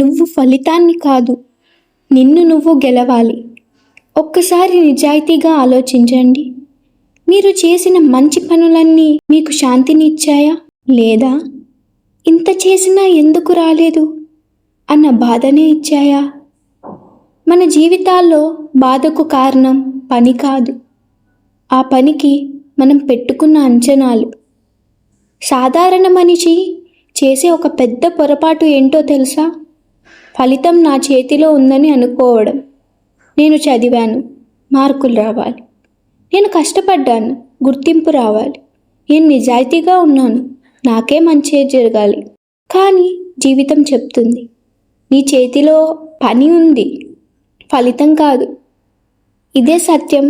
నువ్వు ఫలితాన్ని కాదు, నిన్ను నువ్వు గెలవాలి. ఒక్కసారి నిజాయితీగా ఆలోచించండి. మీరు చేసిన మంచి పనులన్నీ మీకు శాంతిని ఇచ్చాయా? లేదా ఇంత చేసినా ఎందుకు రాలేదు అన్న బాధనే ఇచ్చాయా? మన జీవితాల్లో బాధకు కారణం పని కాదు, ఆ పనికి మనం పెట్టుకున్న అంచనాలు. సాధారణ మనిషి చేసే ఒక పెద్ద పొరపాటు ఏంటో తెలుసా? ఫలితం నా చేతిలో ఉందని అనుకోవడం. నేను చదివాను, మార్కులు రావాలి. నేను కష్టపడ్డాను, గుర్తింపు రావాలి. నేను నిజాయితీగా ఉన్నాను, నాకే మంచి జరగాలి. కానీ జీవితం చెప్తుంది, నీ చేతిలో పని ఉంది, ఫలితం కాదు. ఇదే సత్యం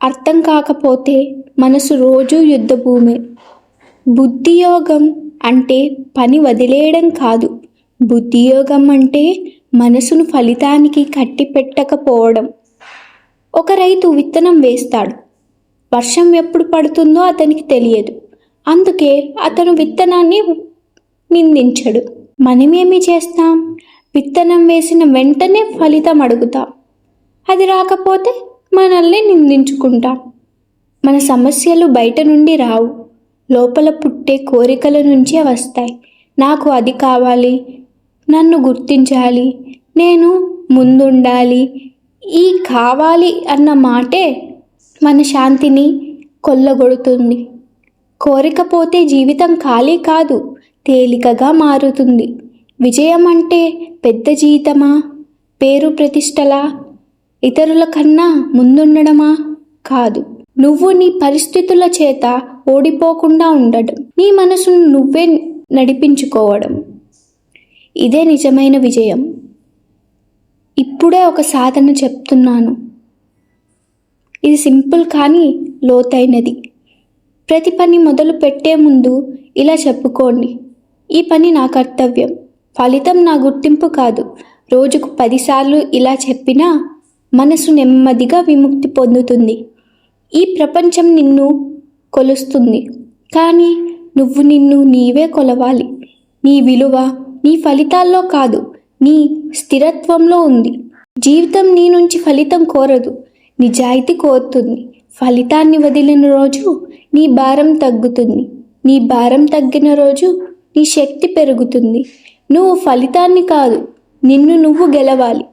అర్థం కాకపోతే మనసు రోజూ యుద్ధభూమే. బుద్ధియోగం అంటే పని వదిలేయడం కాదు. బుద్ధియోగం అంటే మనసును ఫలితానికి కట్టి పెట్టకపోవడం. ఒక రైతు విత్తనం వేస్తాడు. వర్షం ఎప్పుడు పడుతుందో అతనికి తెలియదు. అందుకే అతను విత్తనాన్ని నిందించడు. మనమేమి చేస్తాం? విత్తనం వేసిన వెంటనే ఫలితం అడుగుతాం. అది రాకపోతే మనల్ని నిందించుకుంటాం. మన సమస్యలు బయట నుండి రావు, లోపల పుట్టే కోరికల నుంచే వస్తాయి. నాకు అది కావాలి, నన్ను గుర్తించాలి, నేను ముందుండాలి. ఈ కావాలి అన్న మాటే మన శాంతిని కొల్లగొడుతుంది. కోరిక పోతే జీవితం ఖాళీ కాదు, తేలికగా మారుతుంది. విజయం అంటే పెద్ద జీతమా, పేరు ప్రతిష్టలా, ఇతరుల కన్నా ముందుండడమా? కాదు. నువ్వు నీ పరిస్థితుల చేత ఓడిపోకుండా ఉండడం, నీ మనసును నువ్వే నడిపించుకోవడం. ఇదే నిజమైన విజయం. ఇప్పుడే ఒక సాధన చెప్తున్నాను. ఇది సింపుల్ కానీ లోతైనది. ప్రతి పని మొదలు పెట్టే ముందు ఇలా చెప్పుకోండి, ఈ పని నా కర్తవ్యం, ఫలితం నా గుర్తింపు కాదు. రోజుకు 10 సార్లు ఇలా చెప్పినా మనసు నెమ్మదిగా విముక్తి పొందుతుంది. ఈ ప్రపంచం నిన్ను కొలుస్తుంది, కానీ నువ్వు నిన్ను నీవే కొలవాలి. నీ విలువ నీ ఫలితాల్లో కాదు, నీ స్థిరత్వంలో ఉంది. జీవితం నీ నుంచి ఫలితం కోరదు, నిజాయితీ కోరుతుంది. ఫలితాన్ని వదిలిన రోజు నీ భారం తగ్గుతుంది. నీ భారం తగ్గిన రోజు నీ శక్తి పెరుగుతుంది. నువ్వు ఫలితాన్ని కాదు, నిన్ను నువ్వు గెలవాలి.